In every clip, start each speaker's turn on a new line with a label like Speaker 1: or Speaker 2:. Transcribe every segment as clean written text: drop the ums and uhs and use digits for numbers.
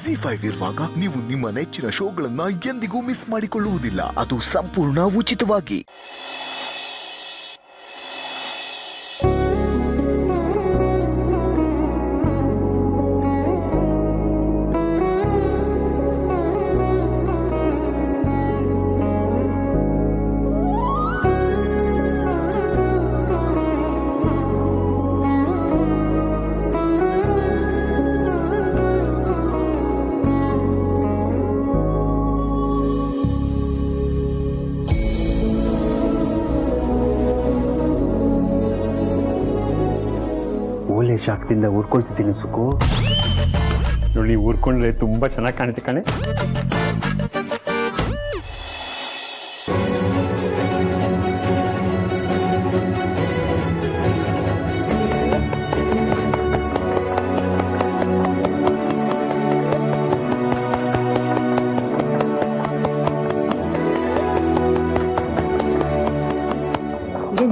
Speaker 1: ZEE5 ಇರುವಾಗ ನೀವು ನಿಮ್ಮ ನೆಚ್ಚಿನ ಶೋಗಳನ್ನ ಎಂದಿಗೂ ಮಿಸ್ ಮಾಡಿಕೊಳ್ಳುವುದಿಲ್ಲ. ಅದು ಸಂಪೂರ್ಣ ಉಚಿತವಾಗಿ.
Speaker 2: ಓಲೆ ಶಾಖದಿಂದ ಊರ್ಕೊಳ್ತಿದ್ದೀನಿ ಸುಕು. ನೋಡಿ ಊರ್ಕೊಂಡ್ರೆ ತುಂಬಾ ಚೆನ್ನಾಗಿ ಕಾಣುತ್ತೆ ಕಣೆ.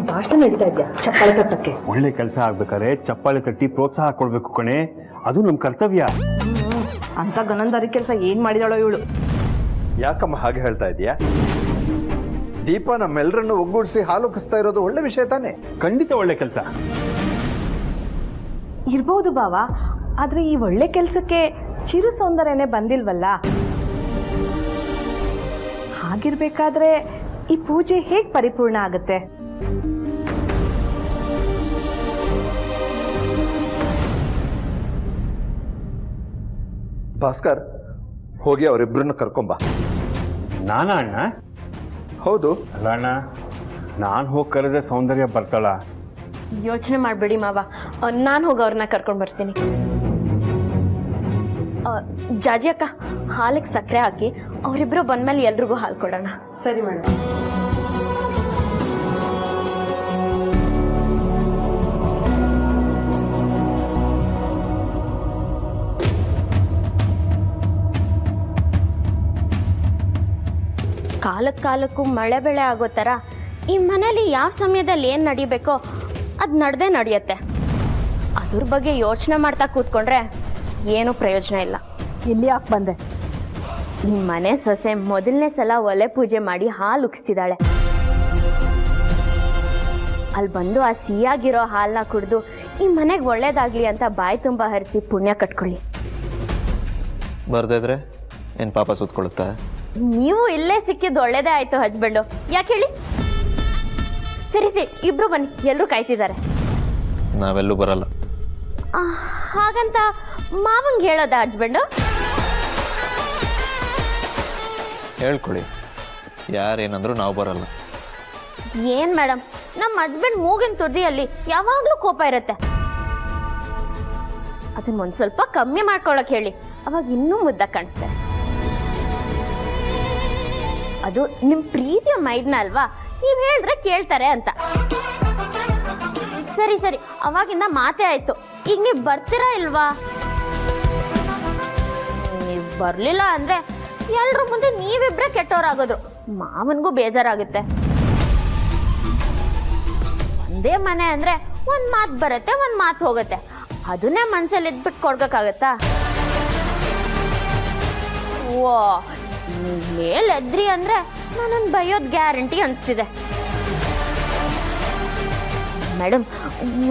Speaker 3: ಭಾಷಣ ನಡೀತಾ ಇದೆಯಾ ಚಪ್ಪಾಳೆ ತಟ್ಟಕ್ಕೆ?
Speaker 2: ಒಳ್ಳೆ ಕೆಲಸ ಆಗ್ಬೇಕಾದ್ರೆ ಚಪ್ಪಾಳೆ ತಟ್ಟಿ ಪ್ರೋತ್ಸಾಹ ಕೊಡ್ಬೇಕು ಕಣೆ, ಅದು ನಮ್ ಕರ್ತವ್ಯ.
Speaker 3: ಅಂತ ಗನಂದಾರಿ ಕೆಲಸ ಏನ್ ಮಾಡಿದಾಳೋ ಇವಳು.
Speaker 4: ಯಾಕಮ್ಮ ಹಾಗೆ ಹೇಳ್ತಾ ಇದೀಯಾ? ದೀಪ ನಮ್ಮೆಲ್ಲರನ್ನು ಒಗ್ಗೂಡಿಸಿ ಹಾಲು ಕುಸ್ತಾ ಇರೋದು ಒಳ್ಳೆ ವಿಷಯ ತಾನೆ.
Speaker 2: ಖಂಡಿತ ಒಳ್ಳೆ ಕೆಲಸ
Speaker 3: ಇರ್ಬೋದು ಬಾವ, ಆದ್ರೆ ಈ ಒಳ್ಳೆ ಕೆಲ್ಸಕ್ಕೆ ಚಿರು ಸೌಂದರ್ಯನೇ ಬಂದಿಲ್ವಲ್ಲ. ಹಾಗಿರ್ಬೇಕಾದ್ರೆ ಈ ಪೂಜೆ ಹೇಗ್ ಪರಿಪೂರ್ಣ ಆಗುತ್ತೆ?
Speaker 4: ಭಾಸ್ಕರ್, ಹೋಗಿ ಅವರಿಬ್ಬರನ್ನು ಕರ್ಕೊಂಬ.
Speaker 2: ನಾನಾ ಅಣ್ಣ?
Speaker 4: ಹೌದು.
Speaker 2: ಅಲ್ಲ ಅಣ್ಣ, ನಾನು ಹೋಗಿ ಕರೆದ್ರೆ ಸೌಂದರ್ಯ ಬರ್ತಾಳ?
Speaker 5: ಯೋಚನೆ ಮಾಡಬೇಡಿ ಮಾವ, ನಾನು ಹೋಗಿ ಅವ್ರನ್ನ ಕರ್ಕೊಂಡು ಬರ್ತೀನಿ. ಜಾಜಿ ಅಕ್ಕ, ಹಾಲಿಗೆ ಸಕ್ಕರೆ ಹಾಕಿ ಅವರಿಬ್ರು ಬಂದ್ಮೇಲೆ ಎಲ್ರಿಗೂ ಹಾಲು ಕೊಡೋಣ.
Speaker 3: ಸರಿ ಮೇಡಮ್.
Speaker 5: ಕಾಲಕ್ಕೂ ಮಳೆ ಬೆಳೆ ಆಗೋ ಥರ ಈ ಮನೇಲಿ ಯಾವ ಸಮಯದಲ್ಲಿ ಏನು ನಡಿಬೇಕೋ ಅದು ನಡೆದೇ ನಡೆಯುತ್ತೆ. ಅದ್ರ ಬಗ್ಗೆ ಯೋಚನೆ ಮಾಡ್ತಾ ಕೂತ್ಕೊಂಡ್ರೆ ಏನೂ ಪ್ರಯೋಜನ ಇಲ್ಲ.
Speaker 3: ಇಲ್ಲಿ ಯಾಕೆ ಬಂದೆ?
Speaker 5: ನಿಮ್ಮ ಮನೆ ಸೊಸೆ ಮೊದಲನೇ ಸಲ ಒಲೆ ಪೂಜೆ ಮಾಡಿ ಹಾಲು ಉಗಿಸ್ತಿದ್ದಾಳೆ. ಅಲ್ಲಿ ಬಂದು ಆ ಸಿಹಿಯಾಗಿರೋ ಹಾಲನ್ನ ಕುಡಿದು ಈ ಮನೆಗೆ ಒಳ್ಳೇದಾಗ್ಲಿ ಅಂತ ಬಾಯಿ ತುಂಬ ಹರಿಸಿ ಪುಣ್ಯ ಕಟ್ಕೊಳ್ಳಿ.
Speaker 6: ಬರ್ದಿದ್ರೆ ಏನು ಪಾಪ ಸುತ್ಕೊಳ್ಳುತ್ತಾ?
Speaker 5: ನೀವು ಇಲ್ಲೇ ಸಿಕ್ಕಿದ್ದು ಒಳ್ಳೇದೇ ಆಯ್ತು ಹಸ್ಬೆಂಡು. ಯಾಕೆ ಹೇಳಿ? ಸರಿ ಇಬ್ರು ಬನ್ನಿ, ಎಲ್ಲರೂ ಕಾಯ್ತಿದ್ದಾರೆ.
Speaker 6: ನಾವೆಲ್ಲೂ ಬರಲ್ಲ.
Speaker 5: ಹಾಗಂತ ಮಾವಂಗೆ ಹೇಳೋದ ಹಸ್ಬೆಂಡು?
Speaker 6: ಹೇಳ್ಕೊಳ್ಳಿ, ಯಾರೇನಂದ್ರು ನಾವು ಬರಲ್ಲ.
Speaker 5: ಏನ್ ಮೇಡಮ್, ನಮ್ಮ ಹಸ್ಬೆಂಡ್ ಮೂಗಿನ ತುದಿಯಲ್ಲಿ ಯಾವಾಗ್ಲೂ ಕೋಪ ಇರುತ್ತೆ. ಅದನ್ನ ಒಂದ್ ಸ್ವಲ್ಪ ಕಮ್ಮಿ ಮಾಡ್ಕೊಳಕ್ ಹೇಳಿ, ಅವಾಗ ಇನ್ನೂ ಮುದ್ದ ಕಾಣಿಸ್ತಾರೆ. ಅದು ನಿಮ್ ಪ್ರೀತಿಯ ಮೈದ್ನ ಅಲ್ವಾ, ನೀವ್ ಹೇಳಿದ್ರೆ ಕೇಳ್ತಾರೆ ಅಂತ. ಸರಿ ಅವಾಗಿಂದ ಮಾತೇ ಆಯ್ತು. ಈಗ ನೀವ್ ಬರ್ತೀರಾ ಇಲ್ವಾ? ನೀವ್ ಬರ್ಲಿಲ್ಲ ಅಂದ್ರೆ ಎಲ್ರ ಮುಂದೆ ನೀವಿಬ್ರೆ ಕೆಟ್ಟವರಾಗೋದ್ರು. ಮಾವನ್ಗೂ ಬೇಜಾರಾಗುತ್ತೆ. ಒಂದೇ ಮನೆ ಅಂದ್ರೆ ಒಂದ್ ಮಾತು ಬರುತ್ತೆ, ಒಂದ್ ಮಾತು ಹೋಗುತ್ತೆ. ಅದನ್ನೇ ಮನ್ಸಲ್ಲಿ ಇದ್ಬಿಟ್ಟು ಕೊಡ್ಬೇಕಾಗತ್ತಾ? ಓ, ಮೇಲೆದ್ರಿ ಅಂದ್ರೆ ನಾನೊಂದು ಬೈಯೋದ್ ಗ್ಯಾರಂಟಿ ಅನಿಸ್ತಿದೆ. ಮೇಡಮ್,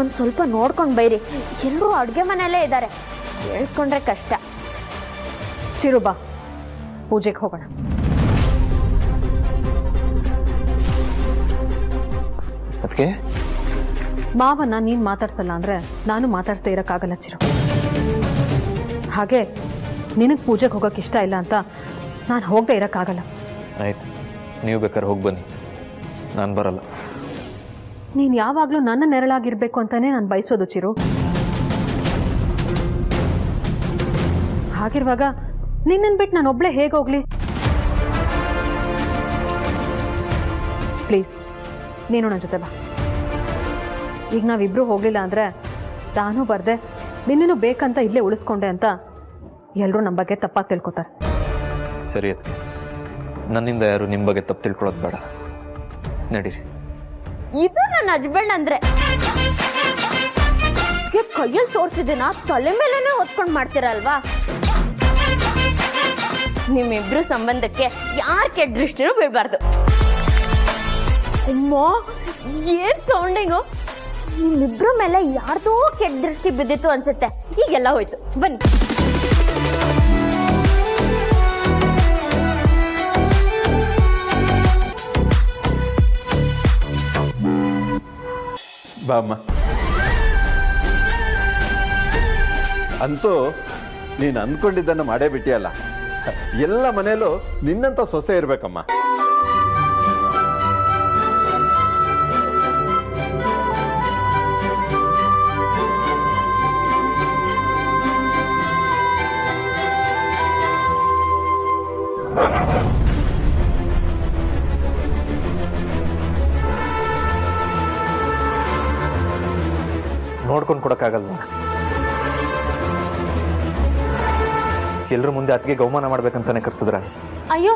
Speaker 5: ಒಂದು ಸ್ವಲ್ಪ ನೋಡ್ಕೊಂಡು ಬೈರಿ. ಎಲ್ಲರೂ ಅಡುಗೆ ಮನೆಯಲ್ಲೇ ಇದ್ದಾರೆ, ಕೇಳಿಸ್ಕೊಂಡ್ರೆ ಕಷ್ಟ.
Speaker 3: ಚಿರುಬಾ, ಪೂಜೆಗೆ ಹೋಗೋಣ.
Speaker 6: ಅದಕ್ಕೆ
Speaker 3: ಮಾವನ್ನ ನೀನ್ ಮಾತಾಡ್ಸಲ್ಲ ಅಂದ್ರೆ ನಾನು ಮಾತಾಡ್ತಾ ಇರೋಕ್ಕಾಗಲ್ಲ ಚಿರು. ಹಾಗೆ ನಿನಗೆ ಪೂಜೆಗೆ ಹೋಗೋಕೆ ಇಷ್ಟ ಇಲ್ಲ ಅಂತ ನಾನು ಹೋಗದೆ ಇರೋಕ್ಕಾಗಲ್ಲ.
Speaker 6: ಆಯ್ತು, ನೀವು ಬೇಕಾದ್ರೆ ಹೋಗಿ ಬನ್ನಿ, ನಾನು ಬರಲ್ಲ.
Speaker 3: ನೀನು ಯಾವಾಗಲೂ ನನ್ನ ನೆರಳಾಗಿರ್ಬೇಕು ಅಂತಾನೆ ನಾನು ಬಯಸೋದು ಚಿರು. ಹಾಗಿರುವಾಗ ನಿನ್ನನ್ನು ಬಿಟ್ಟು ನಾನು ಒಬ್ಳೆ ಹೇಗೆ ಹೋಗ್ಲಿ? ಪ್ಲೀಸ್, ನೀನು ನನ್ನ ಜೊತೆ ಬಾ. ಈಗ ನಾವಿಬ್ರು ಹೋಗಲಿಲ್ಲ ಅಂದರೆ ನಾನು ಬರ್ದೆ ನಿನ್ನನ್ನು ಬೇಕಂತ ಇಲ್ಲೇ ಉಳಿಸ್ಕೊಂಡೆ ಅಂತ ಎಲ್ಲರೂ ನಮ್ಮ ಬಗ್ಗೆ ತಪ್ಪಾಗಿ ತಿಳ್ಕೊತಾರೆ.
Speaker 6: ಸರಿ, ಅದಕ್ಕೆ ನನ್ನಿಂದ ಯಾರು ನಿಮ್ಮ ಬಗ್ಗೆ ತಪ್ಪು ತಿಳ್ಕೊಳ್ಳೋದು ಬೇಡ, ನಡೀರಿ.
Speaker 5: ಇದು ನನ್ನ ಹಸ್ಬೆಂಡ್ ಅಂದ್ರೆ ಕೈಯಲ್ಲಿ ತೋರಿಸಿದ್ದೀನ ತಲೆ ಮೇಲೆನೆ ಹೊತ್ಕೊಂಡು ಮಾಡ್ತೀರಲ್ವಾ? ನಿಮ್ಮಿಬ್ರು ಸಂಬಂಧಕ್ಕೆ ಯಾರ್ ಕೆಟ್ಟ ದೃಷ್ಟಿನೂ ಬೀಳ್ಬಾರ್ದು. ಅಮ್ಮ ಏನ್ ಸೌಂಡಿಂಗು, ನಿಮ್ಮಿಬ್ರ ಮೇಲೆ ಯಾರ್ದೋ ಕೆಟ್ಟ ದೃಷ್ಟಿ ಬಿದ್ದಿತ್ತು ಅನ್ಸುತ್ತೆ. ಈಗೆಲ್ಲ ಹೋಯ್ತು, ಬನ್ನಿ.
Speaker 4: ಬಾಮ್ಮ. ಅಂತೂ ನೀನು ಅಂದ್ಕೊಂಡಿದ್ದನ್ನು ಮಾಡೇ ಬಿಟ್ಟಿಯಲ್ಲ. ಎಲ್ಲ ಮನೆಯಲ್ಲೂ ನಿನ್ನಂತ ಸೊಸೆ ಇರ್ಬೇಕಮ್ಮ.
Speaker 6: ನೋಡ್ಕೊಂಡು ಕೊಡಕ್ಕಾಗಲ್ವಾ? ಎಲ್ರ ಮುಂದೆ ಅತ್ತಿಗೆ ಅವಮಾನ ಮಾಡ್ಬೇಕಂತಾನೆ ಕರ್ಸಿದ್ರ?
Speaker 5: ಅಯ್ಯೋ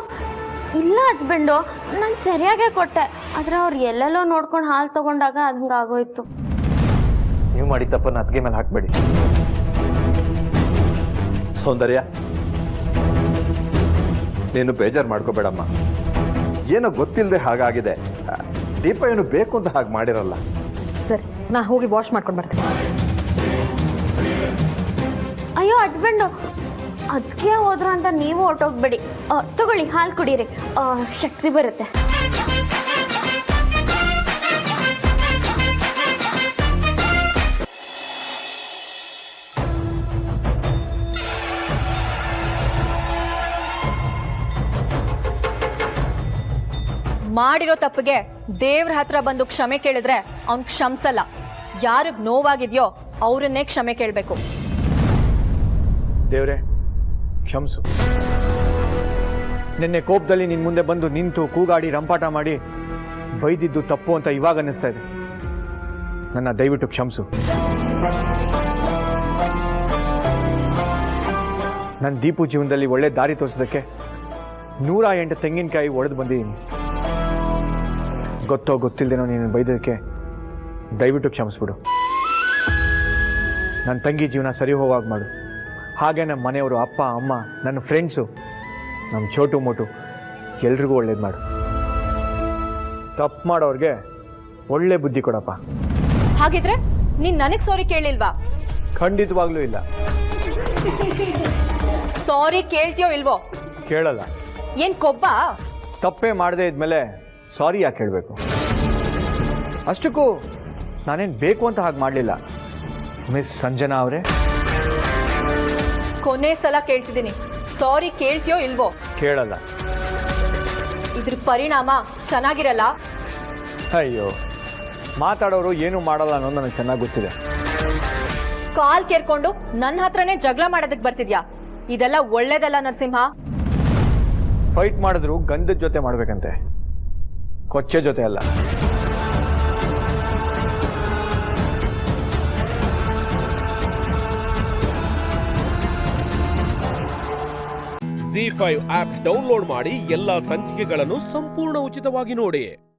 Speaker 5: ಇಲ್ಲ ಹಸ್ಬೆಂಡು, ನಾನು ಸರಿಯಾಗೇ ಕೊಟ್ಟೆ. ಆದ್ರೆ ಅವ್ರು ಎಲ್ಲೆಲ್ಲೋ ನೋಡ್ಕೊಂಡು ಹಾಲು ತಗೊಂಡಾಗ ಹಂಗಾಗೋಯ್ತು.
Speaker 6: ನೀವು ಮಾಡಿದ ತಪ್ಪನ್ನ ಅತ್ತಿಗೆ ಮೇಲೆ ಹಾಕ್ಬೇಡಿ.
Speaker 4: ಸೌಂದರ್ಯ, ನೀನು ಬೇಜಾರು ಮಾಡ್ಕೋಬೇಡಮ್ಮ. ಏನೋ ಗೊತ್ತಿಲ್ಲದೆ ಹಾಗಾಗಿದೆ. ದೀಪ ಏನು ಬೇಕು ಅಂತ ಹಾಗೆ ಮಾಡಿರಲ್ಲ.
Speaker 3: ಸರಿ, ನಾ ಹೋಗಿ ವಾಶ್ ಮಾಡ್ಕೊಂಡು ಬರ್ತೀನಿ.
Speaker 5: ಅಯ್ಯೋ ಹಸ್ಬೆಂಡು, ಅದಕ್ಕೆ ಹೋದ್ರು ಅಂತ ನೀವು ಹೊರಟೋಗ್ಬೇಡಿ. ತಗೊಳ್ಳಿ, ಹಾಲು ಕುಡೀರಿ, ಶಕ್ತಿ ಬರುತ್ತೆ.
Speaker 7: ಮಾಡಿರೋ ತಪ್ಪಿಗೆ ದೇವ್ರ ಹತ್ರ ಬಂದು ಕ್ಷಮೆ ಕೇಳಿದ್ರೆ ಅವ್ನ್ ಕ್ಷಮಿಸಲ್ಲ. ಯಾರಿಗ್ ನೋವಾಗಿದ್ಯೋ ಅವ್ರನ್ನೇ ಕ್ಷಮೆ ಕೇಳಬೇಕು.
Speaker 2: ದೇವ್ರೆ ಕ್ಷಮಿಸು. ನಿನ್ನೆ ಕೋಪದಲ್ಲಿ ನಿನ್ ಮುಂದೆ ಬಂದು ನಿಂತು ಕೂಗಾಡಿ ರಂಪಾಟ ಮಾಡಿ ಬೈದಿದ್ದು ತಪ್ಪು ಅಂತ ಇವಾಗ ಅನ್ನಿಸ್ತಾ ಇದೆ. ನನ್ನ ದಯವಿಟ್ಟು ಕ್ಷಮಿಸು. ನನ್ನ ದೀಪು ಜೀವನದಲ್ಲಿ ಒಳ್ಳೆ ದಾರಿ ತೋರಿಸೋದಕ್ಕೆ 108 ತೆಂಗಿನಕಾಯಿ ಒಡೆದು ಬಂದಿದ್ದೀನಿ. ಗೊತ್ತೋ ಗೊತ್ತಿಲ್ಲದೇನೋ ನೀನು ಬೈದಕ್ಕೆ ದಯವಿಟ್ಟು ಕ್ಷಮಿಸ್ಬಿಡು. ನನ್ನ ತಂಗಿ ಜೀವನ ಸರಿ ಹೋಗಾಗ ಮಾಡು. ಹಾಗೆ ನಮ್ಮ ಮನೆಯವರು, ಅಪ್ಪ ಅಮ್ಮ, ನನ್ನ ಫ್ರೆಂಡ್ಸು, ನಮ್ಮ ಚೋಟು ಮೋಟು ಎಲ್ರಿಗೂ ಒಳ್ಳೇದು ಮಾಡು. ತಪ್ಪು ಮಾಡೋರಿಗೆ ಒಳ್ಳೆ ಬುದ್ಧಿ ಕೊಡಪ್ಪ.
Speaker 7: ಹಾಗಿದ್ರೆ ನೀನ್ ನನಗ್ ಸಾರಿ ಕೇಳಿಲ್ವಾ?
Speaker 2: ಖಂಡಿತವಾಗ್ಲೂ ಇಲ್ಲ.
Speaker 7: ಸಾರಿ ಕೇಳ್ತೀಯೋ ಇಲ್ವೋ?
Speaker 2: ಕೇಳಲ್ಲ.
Speaker 7: ಏನ್ ಕೊಬ್ಬ?
Speaker 2: ತಪ್ಪೇ ಮಾಡದೇ ಇದ್ಮೇಲೆ ಸಾರಿ ಯಾಕೆ ಹೇಳಬೇಕು? ಅಷ್ಟಕ್ಕೂ ನಾನೇನು ಬೇಕು ಅಂತ ಹಾಗೆ ಮಾಡಲಿಲ್ಲ. ಮಿಸ್ ಸಂಜನಾ ಅವರೇ,
Speaker 7: ಕೊನೆ ಸಲ ಕೇಳ್ತಿದ್ದೀನಿ, ಸಾರಿ ಕೇಳ್ತೀಯೋ ಇಲ್ವೋ?
Speaker 2: ಕೇಳಲ್ಲ.
Speaker 7: ಇದ್ರ ಪರಿಣಾಮ ಚೆನ್ನಾಗಿರಲ್ಲ.
Speaker 2: ಅಯ್ಯೋ, ಮಾತಾಡೋರು ಏನು ಮಾಡಲ್ಲ ಅನ್ನೋದು ನನಗೆ ಚೆನ್ನಾಗಿ ಗೊತ್ತಿದೆ.
Speaker 7: ಕಾಲ್ ಕೇರ್ಕೊಂಡು ನನ್ನ ಹತ್ರನೇ ಜಗಳ ಮಾಡೋದಕ್ಕೆ ಬರ್ತಿದ್ಯಾ? ಇದೆಲ್ಲ ಒಳ್ಳೇದಲ್ಲ ನರಸಿಂಹ.
Speaker 2: ಫೈಟ್ ಮಾಡಿದ್ರು ಗಂಧದ ಜೊತೆ ಮಾಡ್ಬೇಕಂತೆ, ಕೊಚ್ಚೆ ಜೊತೆ ಅಲ್ಲ.
Speaker 8: ZEE5 ಆಪ್ ಡೌನ್ಲೋಡ್ ಮಾಡಿ ಎಲ್ಲಾ ಸಂಚಿಕೆಗಳನ್ನು ಸಂಪೂರ್ಣ ಉಚಿತವಾಗಿ ನೋಡಿ.